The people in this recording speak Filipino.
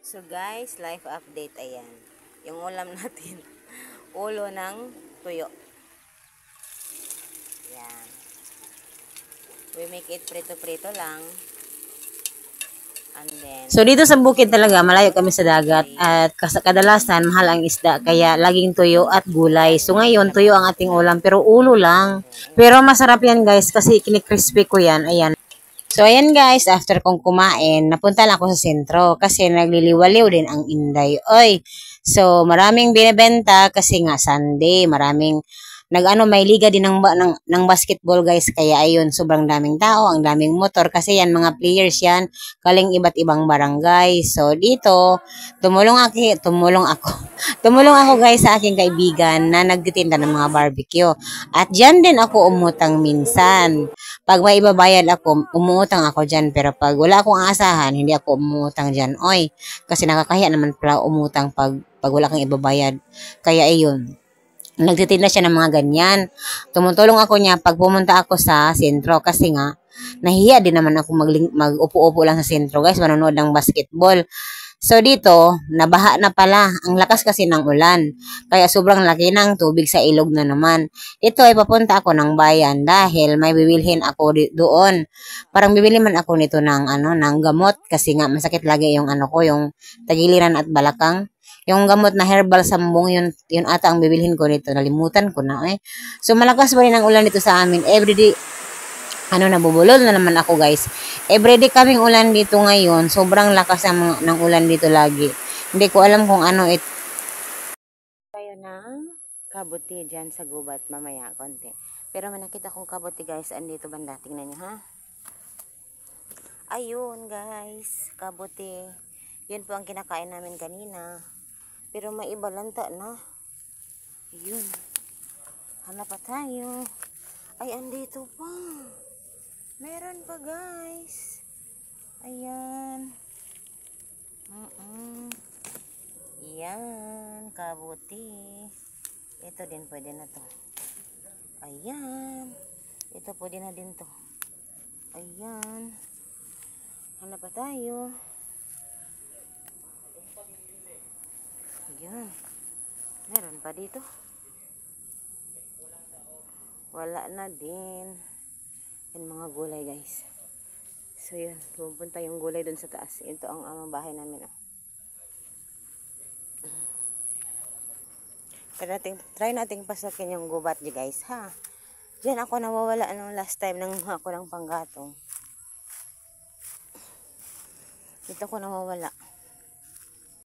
So guys, life update, ayan. Yung ulam natin, ulo ng tuyo. Ayan. We make it prito-prito lang. And then, So dito sa bukid talaga, malayo kami sa dagat at kadalasan mahal ang isda kaya laging tuyo at gulay. So ngayon, tuyo ang ating ulam pero ulo lang. Pero masarap yan guys kasi kinikrispy ko yan. Ayan. So ayan guys, after kong kumain, napunta lang ako sa sentro kasi nagliliwaliw din ang Inday. Oy, so maraming binebenta kasi nga Sunday, maraming may liga din ng basketball guys. Kaya ayun, sobrang daming tao, ang daming motor kasi yan mga players yan, galing iba't ibang barangay. So dito, tumulong ako, tumulong ako guys sa aking kaibigan na nagtitinda ng mga barbecue. At dyan din ako umutang minsan. Pag may ibabayad ako, umutang ako dyan. Pero pag wala akong aasahan, hindi ako umutang dyan. Oy, kasi nakakahiya naman pala umutang pag wala kang ibabayad. Kaya ayun, nagtitinda siya ng mga ganyan. Tumutulong ako niya pag pumunta ako sa sentro kasi nga, nahihiya din naman ako mag-upo-upo lang sa sentro guys, manonood ng basketball. So dito, nabaha na pala. Ang lakas kasi ng ulan. Kaya sobrang laki ng tubig sa ilog na naman. Ito ay papunta ako ng bayan dahil may bibilhin ako doon. Parang bibili man ako nito ng gamot kasi nga masakit lagi yung yung tagiliran at balakang. Yung gamot na herbal sambong, yun ata ang bibilhin ko nito. Nalimutan ko na eh. So malakas pa rin ang ulan dito sa amin. Everyday, nabubulol na naman ako guys. Everyday kaming ulan dito ngayon. Sobrang lakas ng ulan dito lagi. Hindi ko alam kung ano ito. tayo ng kabuti dyan sa gubat mamaya konti. Pero may nakita kong kabuti guys. Andito banda. Tingnan nyo ha. Ayun guys. Kabuti. Yun po ang kinakain namin kanina. Pero may iba lanta na. Ayun. Hanap pa tayo. Ay, andito pa. Meron pa guys. Ayan. Yan. Kabuti. Ito din pwede na to. Ayan. Ito pwede na din to. Ayan. Hanap pa tayo. Ayan. Meron pa dito. Wala na din. Yan mga gulay guys. So yun. Pupunta yung gulay dun sa taas. Ito ang amang bahay namin. Try nating pasokin yung gubat di guys ha. Diyan ako nawawala nung last time nang ako ng panggatong. Dito ako nawawala.